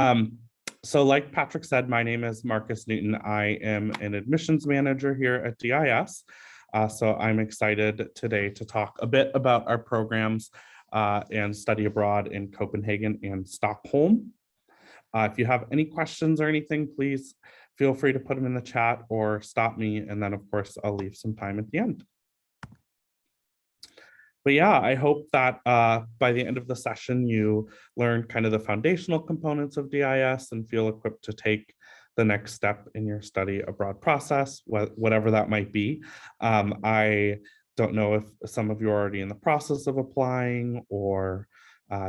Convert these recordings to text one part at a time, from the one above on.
Um, so like Patrick said, my name is Marcus Newton. I am an admissions manager here at DIS. So I'm excited today to talk a bit about our programs and study abroad in Copenhagen and Stockholm. If you have any questions or anything, please feel free to put them in the chat or stop me. And then of course, I'll leave some time at the end. But yeah, I hope that by the end of the session, you learn kind of the foundational components of DIS and feel equipped to take the next step in your study abroad process, whatever that might be. I don't know if some of you are already in the process of applying or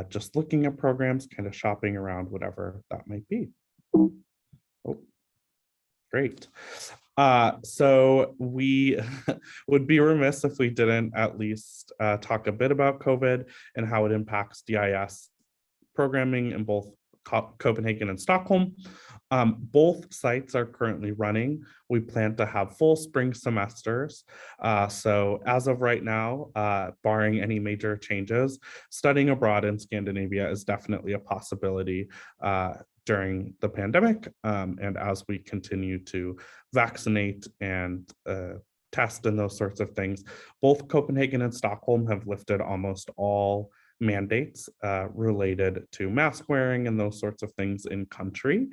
just looking at programs, kind of shopping around, whatever that might be. Oh, great. So we would be remiss if we didn't at least talk a bit about COVID and how it impacts DIS programming in both Copenhagen and Stockholm. Both sites are currently running. We plan to have full spring semesters. So as of right now, barring any major changes, studying abroad in Scandinavia is definitely a possibility during the pandemic, and as we continue to vaccinate and test and those sorts of things. Both Copenhagen and Stockholm have lifted almost all mandates related to mask wearing and those sorts of things in country.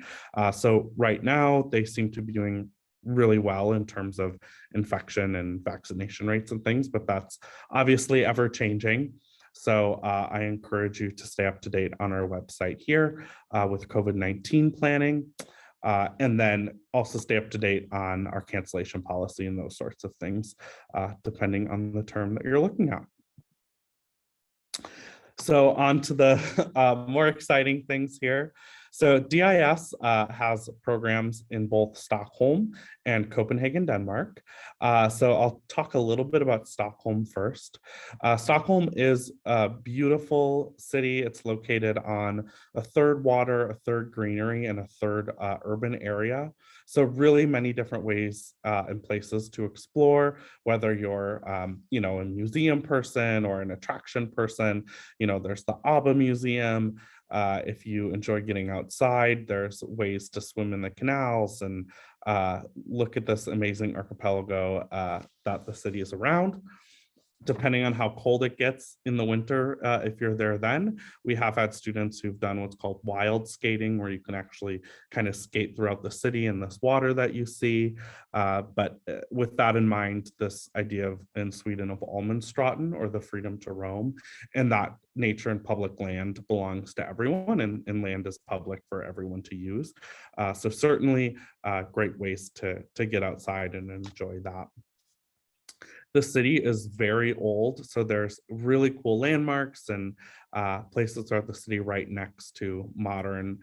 So right now they seem to be doing really well in terms of infection and vaccination rates and things, but that's obviously ever changing. So I encourage you to stay up to date on our website here with COVID-19 planning, and then also stay up to date on our cancellation policy and those sorts of things, depending on the term that you're looking at. So on to the more exciting things here. So DIS has programs in both Stockholm and Copenhagen, Denmark. So I'll talk a little bit about Stockholm first. Stockholm is a beautiful city. It's located on a third water, a third greenery, and a third urban area. So really many different ways and places to explore, whether you're, a museum person or an attraction person. There's the ABBA Museum. If you enjoy getting outside, there's ways to swim in the canals and look at this amazing archipelago that the city is around. Depending on how cold it gets in the winter, if you're there then, we have had students who've done what's called wild skating, where you can actually kind of skate throughout the city in this water that you see. But with that in mind, this idea in Sweden of Allemansstraten, or the freedom to roam, and that nature and public land belongs to everyone, and land is public for everyone to use. So certainly great ways to get outside and enjoy that. The city is very old, so there's really cool landmarks and places throughout the city right next to modern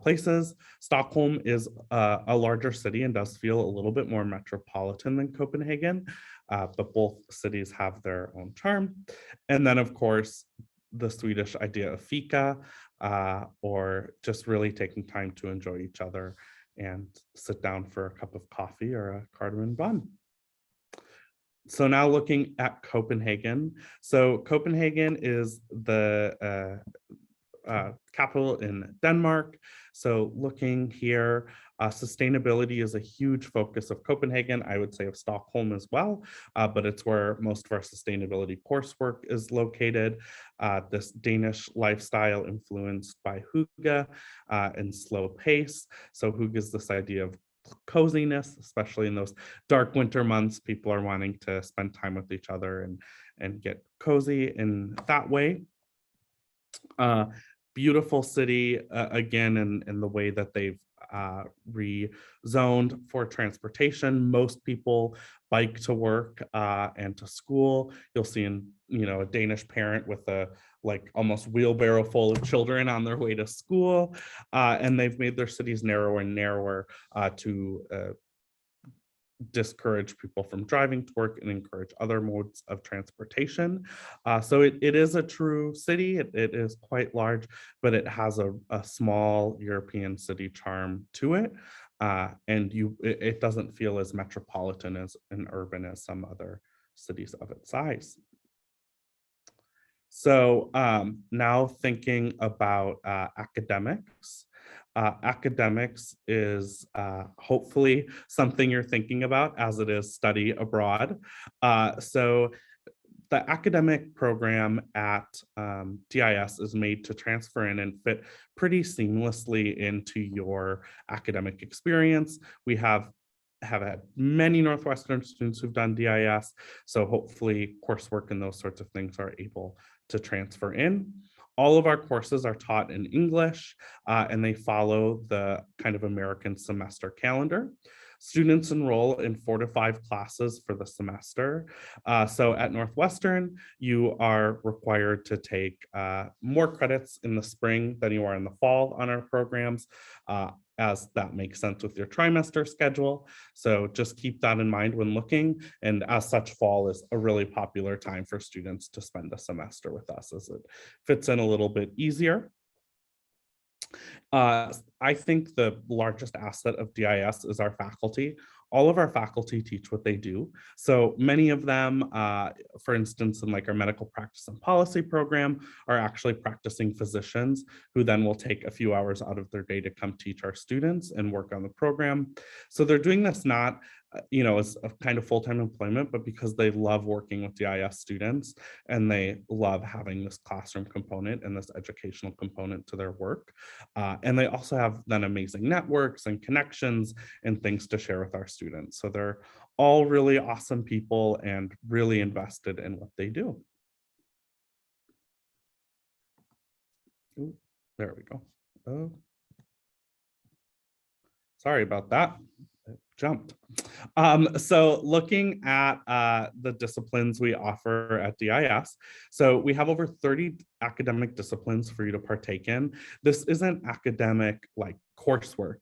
places. Stockholm is a larger city and does feel a little bit more metropolitan than Copenhagen, but both cities have their own charm. And then, of course, the Swedish idea of fika, or just really taking time to enjoy each other and sit down for a cup of coffee or a cardamom bun. So now looking at Copenhagen. So Copenhagen is the capital in Denmark. So looking here, sustainability is a huge focus of Copenhagen, I would say of Stockholm as well, but it's where most of our sustainability coursework is located. This Danish lifestyle influenced by hygge and slow pace. So hygge is this idea of coziness, especially in those dark winter months. People are wanting to spend time with each other and get cozy in that way. Beautiful city, again, in the way that they've rezoned for transportation. Most people bike to work and to school. You'll see a Danish parent with a almost wheelbarrow full of children on their way to school, and they've made their cities narrower and narrower to discourage people from driving to work and encourage other modes of transportation. So it is a true city. It is quite large, but it has a small European city charm to it. And it doesn't feel as metropolitan and urban as some other cities of its size. So now thinking about academics. Academics is hopefully something you're thinking about, as it is study abroad. So the academic program at DIS is made to transfer in and fit pretty seamlessly into your academic experience. We have had many Northwestern students who've done DIS, so hopefully coursework and those sorts of things are able to transfer in. All of our courses are taught in English, and they follow the kind of American semester calendar. Students enroll in 4 to 5 classes for the semester. So at Northwestern, you are required to take more credits in the spring than you are in the fall on our programs, as that makes sense with your trimester schedule. So just keep that in mind when looking. And as such, fall is a really popular time for students to spend a semester with us, as it fits in a little bit easier. I think the largest asset of DIS is our faculty. All of our faculty teach what they do. So many of them, for instance, in like our medical practice and policy program, are actually practicing physicians who then will take a few hours out of their day to come teach our students and work on the program. So they're doing this not as a kind of full-time employment, but because they love working with DIS students and they love having this classroom component and this educational component to their work. And they also have then amazing networks and connections and things to share with our students. So they're all really awesome people and really invested in what they do. Ooh, there we go. Oh, sorry about that. It jumped. So looking at the disciplines we offer at DIS, so we have over 30 academic disciplines for you to partake in. This isn't academic like coursework.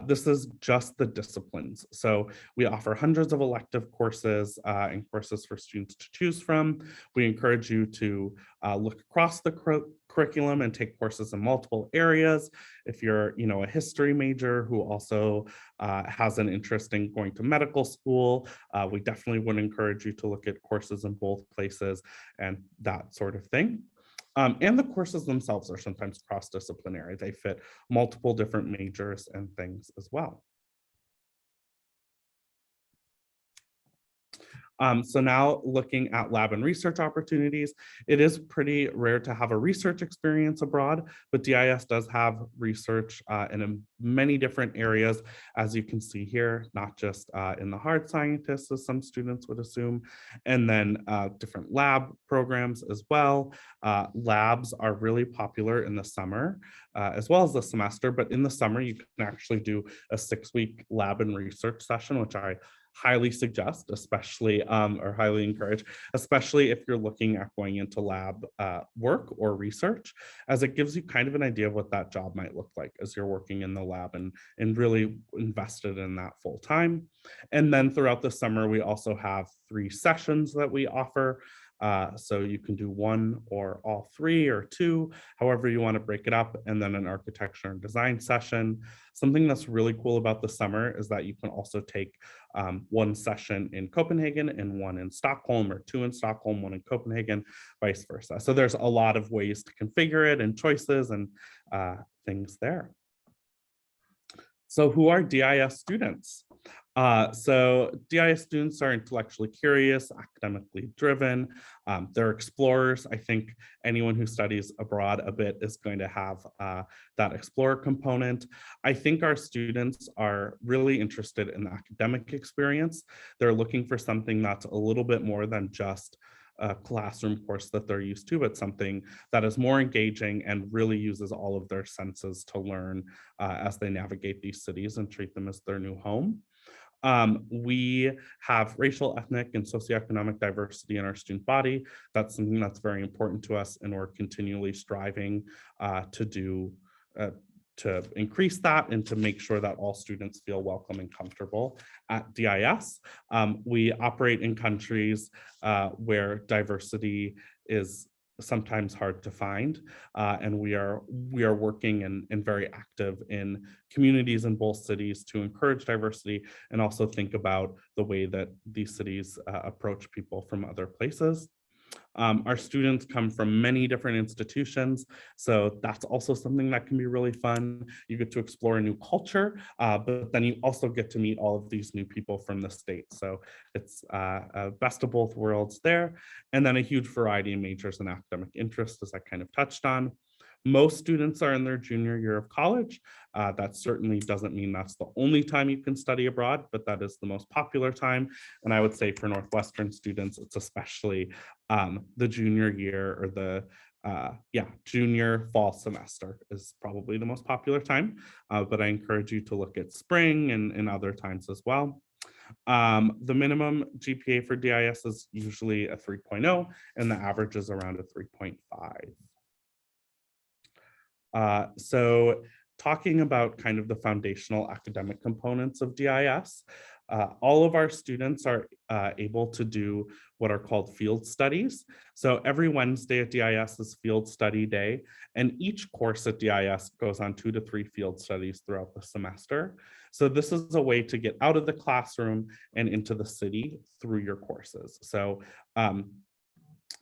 This is just the disciplines. So we offer hundreds of elective courses and courses for students to choose from. We encourage you to look across the curriculum and take courses in multiple areas. If you're, a history major who also has an interest in going to medical school, we definitely would encourage you to look at courses in both places and that sort of thing. And the courses themselves are sometimes cross-disciplinary. They fit multiple different majors and things as well. So now looking at lab and research opportunities, it is pretty rare to have a research experience abroad, but DIS does have research in many different areas, as you can see here, not just in the hard scientists, as some students would assume, and then different lab programs as well. Labs are really popular in the summer, as well as the semester, but in the summer, you can actually do a 6-week lab and research session, which I highly suggest, especially or highly encourage, especially if you're looking at going into lab work or research, as it gives you kind of an idea of what that job might look like as you're working in the lab and really invested in that full time. And then throughout the summer, we also have 3 sessions that we offer. So you can do 1 or all 3 or 2, however you want to break it up, and then an architecture and design session. Something that's really cool about the summer is that you can also take 1 session in Copenhagen and 1 in Stockholm, or 2 in Stockholm, 1 in Copenhagen, vice versa. So there's a lot of ways to configure it and choices and things there. So who are DIS students? So DIS students are intellectually curious, academically driven. They're explorers. I think anyone who studies abroad a bit is going to have that explorer component. I think our students are really interested in the academic experience. They're looking for something that's a little bit more than just a classroom course that they're used to, but something that is more engaging and really uses all of their senses to learn as they navigate these cities and treat them as their new home. We have racial, ethnic, and socioeconomic diversity in our student body. That's something that's very important to us, and we're continually striving to increase that and to make sure that all students feel welcome and comfortable at DIS. We operate in countries where diversity is sometimes hard to find, and we are working and very active in communities in both cities to encourage diversity and also think about the way that these cities approach people from other places. Our students come from many different institutions, so that's also something that can be really fun. You get to explore a new culture, but then you also get to meet all of these new people from the state. So it's best of both worlds there. And then a huge variety of majors and academic interests, as I kind of touched on. Most students are in their junior year of college. That certainly doesn't mean that's the only time you can study abroad, but that is the most popular time. And I would say for Northwestern students, it's especially the junior year, or the junior fall semester is probably the most popular time, but I encourage you to look at spring and other times as well. The minimum GPA for DIS is usually a 3.0, and the average is around a 3.5. So talking about kind of the foundational academic components of DIS, all of our students are able to do what are called field studies. So every Wednesday at DIS is field study day, and each course at DIS goes on 2 to 3 field studies throughout the semester. So this is a way to get out of the classroom and into the city through your courses. So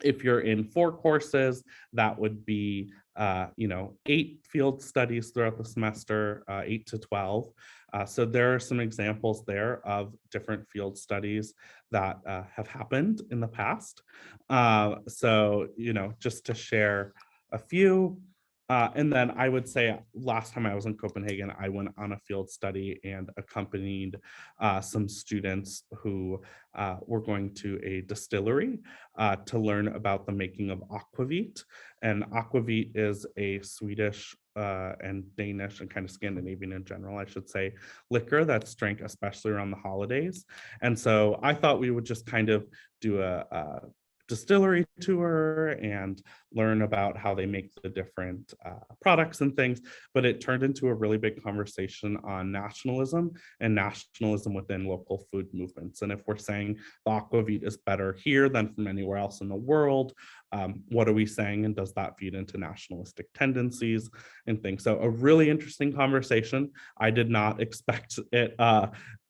if you're in 4 courses, that would be 8 field studies throughout the semester, 8 to 12. So there are some examples there of different field studies that have happened in the past. So just to share a few. And then I would say last time I was in Copenhagen, I went on a field study and accompanied some students who were going to a distillery to learn about the making of aquavit. And aquavit is a Swedish and Danish and kind of Scandinavian in general, I should say, liquor that's drank especially around the holidays. And so I thought we would just kind of do a distillery tour and learn about how they make the different products and things, but it turned into a really big conversation on nationalism and nationalism within local food movements. And if we're saying the aquavit is better here than from anywhere else in the world, what are we saying, and does that feed into nationalistic tendencies and things? So a really interesting conversation. I did not expect it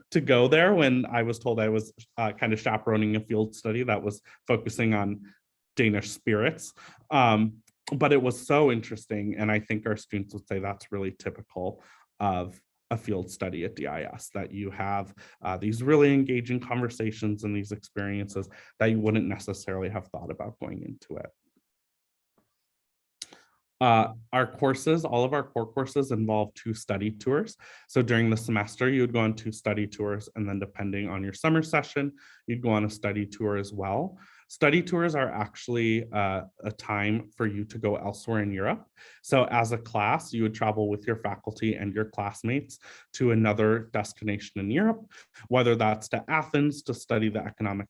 to go there when I was told I was kind of chaperoning a field study that was focusing on Danish spirits. But it was so interesting. And I think our students would say that's really typical of a field study at DIS, that you have these really engaging conversations and these experiences that you wouldn't necessarily have thought about going into it. Our courses, all of our core courses involve 2 study tours. So during the semester, you would go on 2 study tours, and then depending on your summer session, you'd go on a study tour as well. Study tours are actually a time for you to go elsewhere in Europe. So as a class, you would travel with your faculty and your classmates to another destination in Europe, whether that's to Athens to study the economic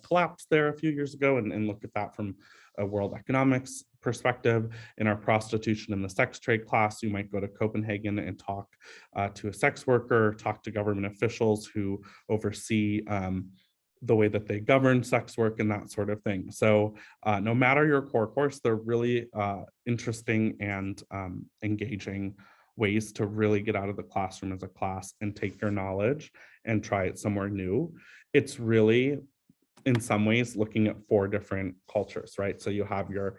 collapse there a few years ago and look at that from a world economics perspective. In our prostitution and the sex trade class, you might go to Copenhagen and talk to a sex worker, talk to government officials who oversee the way that they govern sex work and that sort of thing. So no matter your core course, they're really interesting and engaging ways to really get out of the classroom as a class and take your knowledge and try it somewhere new. It's really, in some ways, looking at 4 different cultures, right? So you have your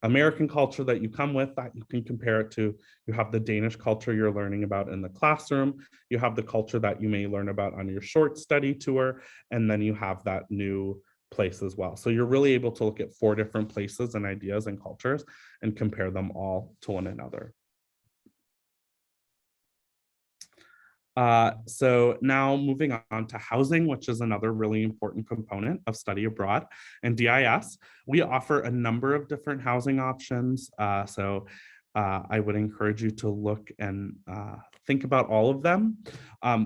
American culture that you come with that you can compare it to. You have the Danish culture you're learning about in the classroom. You have the culture that you may learn about on your short study tour. And then you have that new place as well. So you're really able to look at 4 different places and ideas and cultures and compare them all to one another. So now moving on to housing, which is another really important component of study abroad. And DIS, we offer a number of different housing options. I would encourage you to look and think about all of them.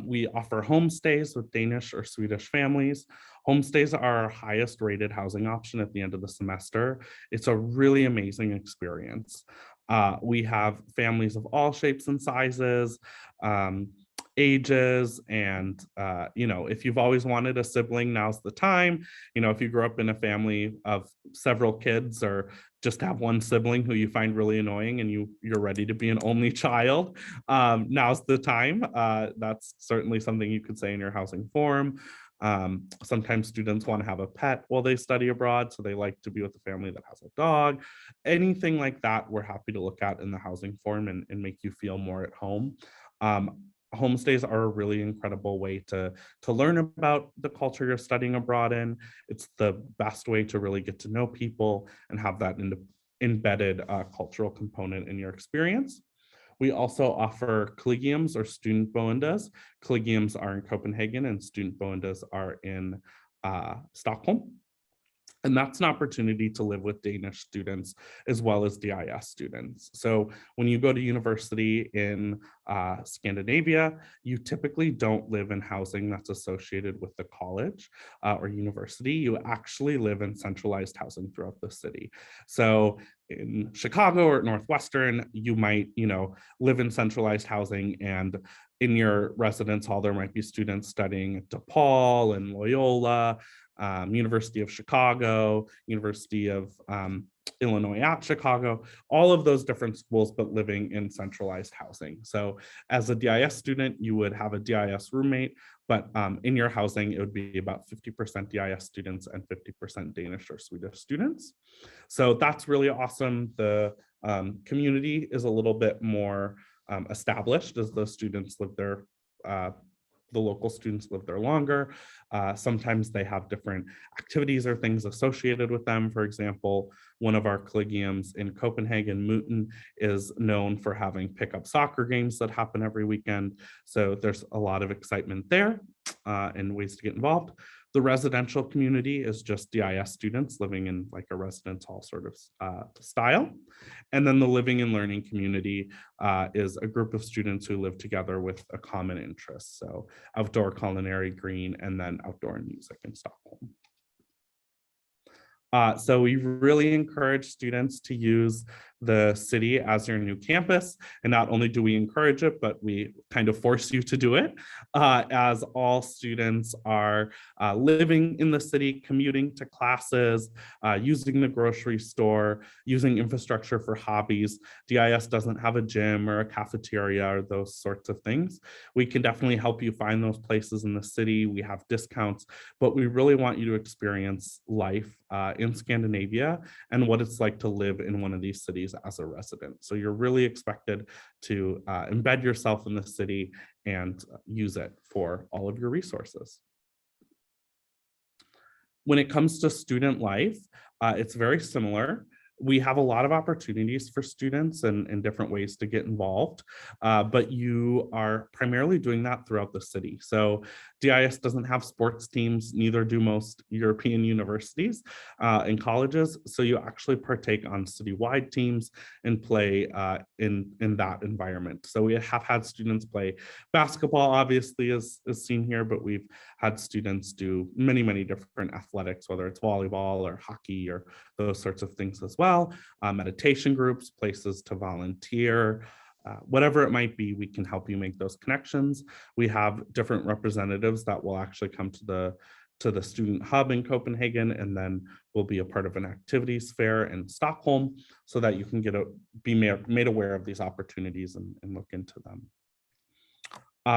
We offer homestays with Danish or Swedish families. Homestays are our highest rated housing option at the end of the semester. It's a really amazing experience. We have families of all shapes and sizes, ages, and if you've always wanted a sibling, now's the time. If you grew up in a family of several kids, or just have one sibling who you find really annoying and you're ready to be an only child, now's the time. That's certainly something you could say in your housing form. Sometimes students want to have a pet while they study abroad, so they like to be with a family that has a dog. Anything like that, we're happy to look at in the housing form and make you feel more at home. Homestays are a really incredible way to learn about the culture you're studying abroad in. It's the best way to really get to know people and have that embedded cultural component in your experience. We also offer collegiums or student boendas. Collegiums are in Copenhagen and student boendas are in Stockholm. And that's an opportunity to live with Danish students as well as DIS students. So when you go to university in Scandinavia, you typically don't live in housing that's associated with the college or university. You actually live in centralized housing throughout the city. So in Chicago or at Northwestern, you might, live in centralized housing, and in your residence hall, there might be students studying at DePaul and Loyola, University of Chicago, University of Illinois at Chicago, all of those different schools, but living in centralized housing. So as a DIS student, you would have a DIS roommate, but in your housing, it would be about 50% DIS students and 50% Danish or Swedish students. So that's really awesome. The community is a little bit more established as those students live there. The local students live there longer. Sometimes they have different activities or things associated with them. For example, one of our collegiums in Copenhagen, Muten, is known for having pickup soccer games that happen every weekend. So there's a lot of excitement there and ways to get involved. The residential community is just DIS students living in like a residence hall sort of style. And then the living and learning community is a group of students who live together with a common interest. So outdoor culinary, green, and then outdoor music in Stockholm. So we really encourage students to use the city as your new campus. And not only do we encourage it, but we kind of force you to do it, as all students are living in the city, commuting to classes, using the grocery store, using infrastructure for hobbies. DIS doesn't have a gym or a cafeteria or those sorts of things. We can definitely help you find those places in the city. We have discounts, but we really want you to experience life in Scandinavia and what it's like to live in one of these cities as a resident. So you're really expected to embed yourself in the city and use it for all of your resources. When it comes to student life, it's very similar. We have a lot of opportunities for students and different ways to get involved, but you are primarily doing that throughout the city. So DIS doesn't have sports teams, neither do most European universities and colleges. So you actually partake on citywide teams and play in that environment. So we have had students play basketball, obviously, as seen here, but we've had students do many, many different athletics, whether it's volleyball or hockey or those sorts of things as well. Meditation groups, places to volunteer, whatever it might be, we can help you make those connections. We have different representatives that will actually come to the student hub in Copenhagen, and then will be a part of an activities fair in Stockholm so that you can be made aware of these opportunities and look into them.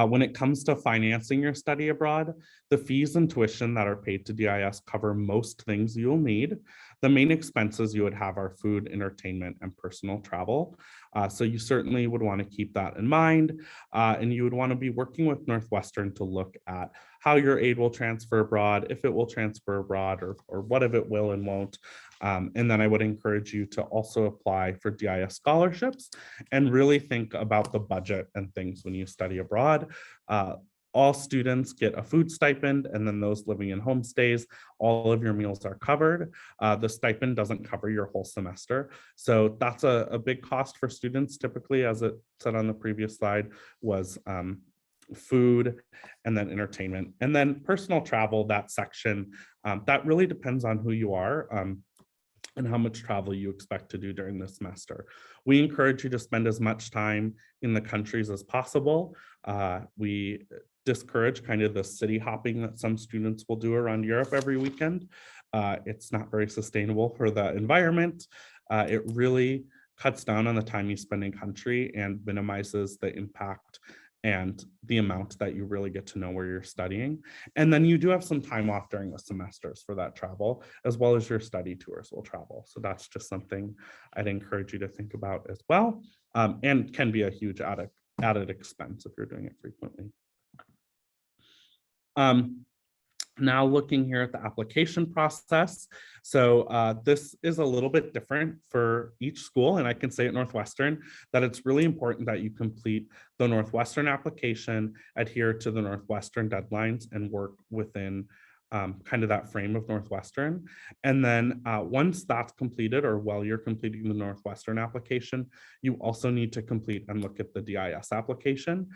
When it comes to financing your study abroad, the fees and tuition that are paid to DIS cover most things you'll need. The main expenses you would have are food, entertainment, and personal travel. So you certainly would want to keep that in mind. And you would want to be working with Northwestern to look at how your aid will transfer abroad, if it will transfer abroad, or what if it will and won't. And then I would encourage you to also apply for DIS scholarships and really think about the budget and things when you study abroad. All students get a food stipend, and then those living in homestays, all of your meals are covered. The stipend doesn't cover your whole semester. So that's a big cost for students typically, as it said on the previous slide, was food and then entertainment. And then personal travel, that section, that really depends on who you are. And how much travel you expect to do during the semester. We encourage you to spend as much time in the countries as possible. We discourage kind of the city hopping that some students will do around Europe every weekend. It's not very sustainable for the environment. It really cuts down on the time you spend in country and minimizes the impact and the amount that you really get to know where you're studying. And then you do have some time off during the semesters for that travel, as well as your study tours will travel. So that's just something I'd encourage you to think about as well, and can be a huge added expense if you're doing it frequently. Now looking here at the application process. So this is a little bit different for each school, and I can say at Northwestern that it's really important that you complete the Northwestern application, adhere to the Northwestern deadlines, and work within kind of that frame of Northwestern. And then once that's completed, or while you're completing the Northwestern application, you also need to complete and look at the DIS application.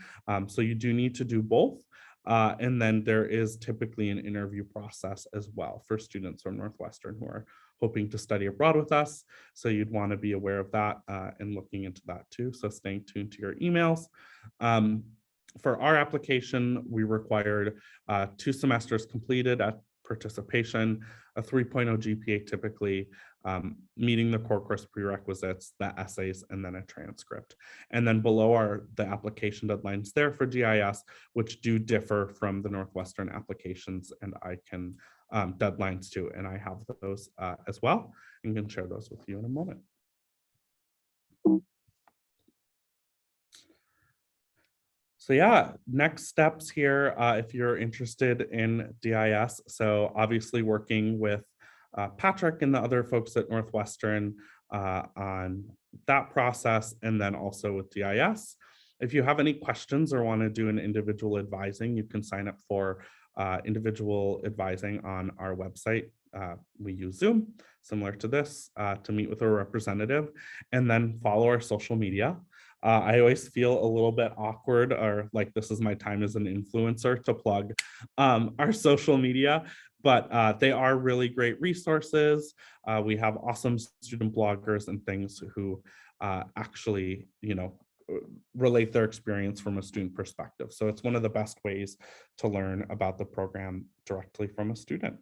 So you do need to do both. And then there is typically an interview process as well for students from Northwestern who are hoping to study abroad with us. So you'd want to be aware of that and looking into that too. So staying tuned to your emails. For our application, we required 2 semesters completed at participation, a 3.0 GPA typically, meeting the core course prerequisites, the essays, and then a transcript. And then below are the application deadlines there for GIS, which do differ from the Northwestern applications and ICANN deadlines too. And I have those as well, and can share those with you in a moment. So yeah, next steps here, if you're interested in DIS. So obviously working with Patrick and the other folks at Northwestern on that process, and then also with DIS. If you have any questions or want to do an individual advising, you can sign up for individual advising on our website. We use Zoom, similar to this, to meet with a representative, and then follow our social media. I always feel a little bit awkward, or like this is my time as an influencer to plug our social media, but they are really great resources. We have awesome student bloggers and things who actually, relate their experience from a student perspective. So it's one of the best ways to learn about the program directly from a student.